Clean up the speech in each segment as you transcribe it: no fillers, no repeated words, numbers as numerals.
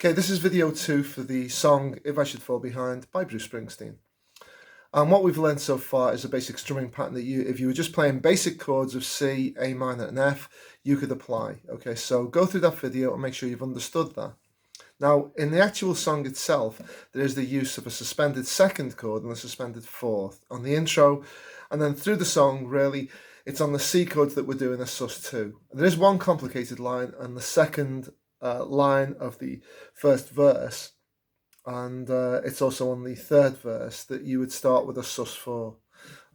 Okay, this is video 2 for the song If I Should Fall Behind by Bruce Springsteen. And what we've learned so far is a basic strumming pattern that if you were just playing basic chords of C, A minor and F, you could apply. Okay, so go through that video and make sure you've understood that. Now, in the actual song itself, there is the use of a suspended second chord and a suspended fourth on the intro, and then through the song, really, it's on the C chords that we're doing a sus2. There is one complicated line on the second line of the first verse, and it's also on the third verse that you would start with a sus4.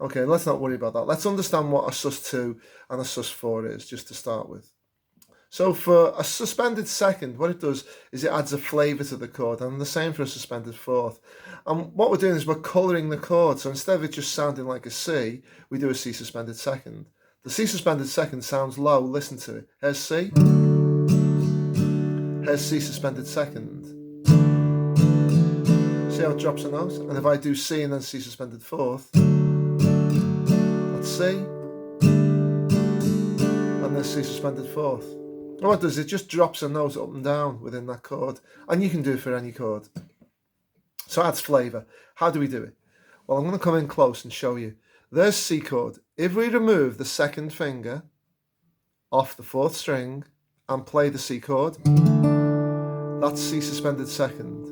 Okay, let's not worry about that. Let's understand what a sus2 and a sus4 is, just to start with. So for a suspended second, what it does is it adds a flavour to the chord, and the same for a suspended fourth. And what we're doing is we're colouring the chord, so instead of it just sounding like a C, we do a C suspended second. The C suspended second sounds low, listen to it. Here's C. Here's C suspended second. See how it drops a note? And if I do C and then C suspended fourth, that's C. And then C suspended fourth. And what it does, it just drops a note up and down within that chord. And you can do it for any chord. So it adds flavour. How do we do it? Well, I'm going to come in close and show you. There's C chord. If we remove the second finger off the fourth string and play the C chord, that's C suspended second.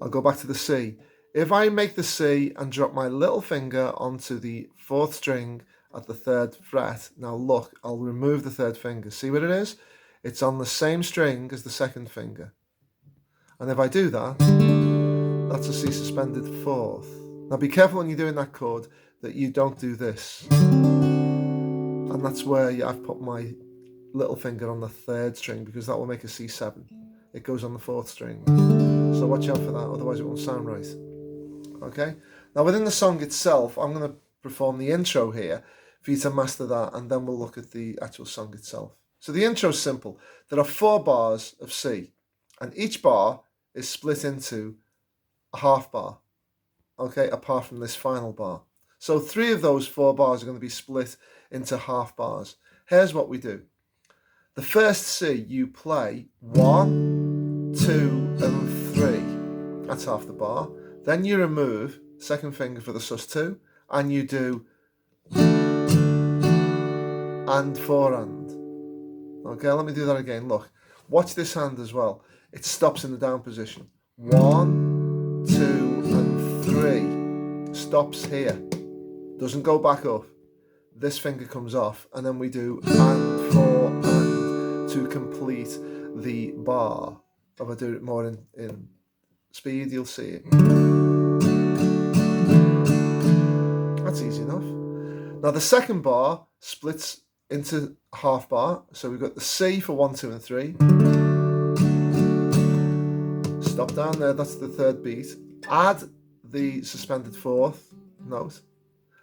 I'll go back to the C. If I make the C and drop my little finger onto the fourth string at the third fret, now look, I'll remove the third finger. See what it is? It's on the same string as the second finger. And if I do that, that's a C suspended fourth. Now be careful when you're doing that chord that you don't do this. And that's where I've put my little finger on the third string, because that will make a C7. It goes on the fourth string. So watch out for that, otherwise it won't sound right. Okay? Now within the song itself, I'm going to perform the intro here for you to master that, and then we'll look at the actual song itself. So the intro is simple. There are 4 bars of C, and each bar is split into a half bar, okay, apart from this final bar. So 3 of those 4 bars are going to be split into half bars. Here's what we do. The first C, you play 1, 2 and 3. That's half the bar. Then you remove second finger for the sus2, and you do and 4 and. Okay, let me do that again. Look, watch this hand as well. It stops in the down position. 1, 2 and 3. Stops here. Doesn't go back up. This finger comes off, and then we do and 4 and to complete the bar. If I do it more in speed, you'll see it. That's easy enough. Now the second bar splits into half bar. So we've got the C for 1, 2 and 3. Stop down there, that's the third beat. Add the suspended fourth note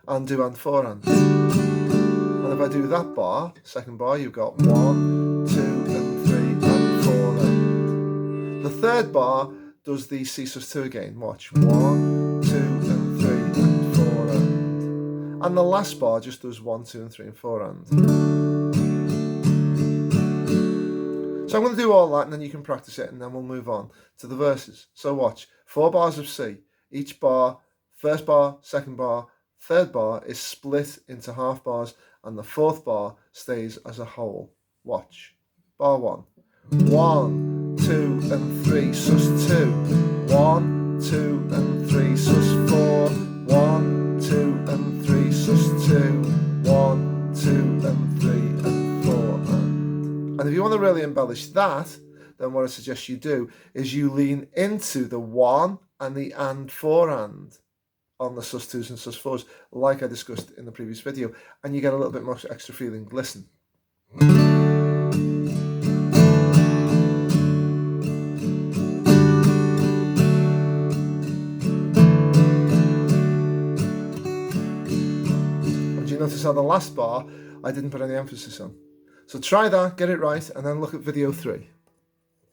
and do and 4 and. And if I do that bar, second bar, you've got 1, 2 and 3 and 4 and. The third bar does the C sus2 again. Watch. 1, 2 and 3 and 4 and. And the last bar just does 1, 2 and 3 and 4 and. So I'm going to do all that, and then you can practice it, and then we'll move on to the verses. So watch. 4 bars of C. Each bar, first bar, second bar, third bar is split into half bars, and the fourth bar stays as a whole. Watch. Bar 1. 1, 2 and 3 sus2. 1, 2 and 3 sus4. 1, 2 and 3 sus2. 1, 2 and 3 and 4 and. And if you want to really embellish that, then what I suggest you do is you lean into the 1 and the and 4 and on the sus2s and sus4s, like I discussed in the previous video, and you get a little bit more extra feeling. Listen. And you notice how the last bar I didn't put any emphasis on. So try that, get it right, and then look at video 3.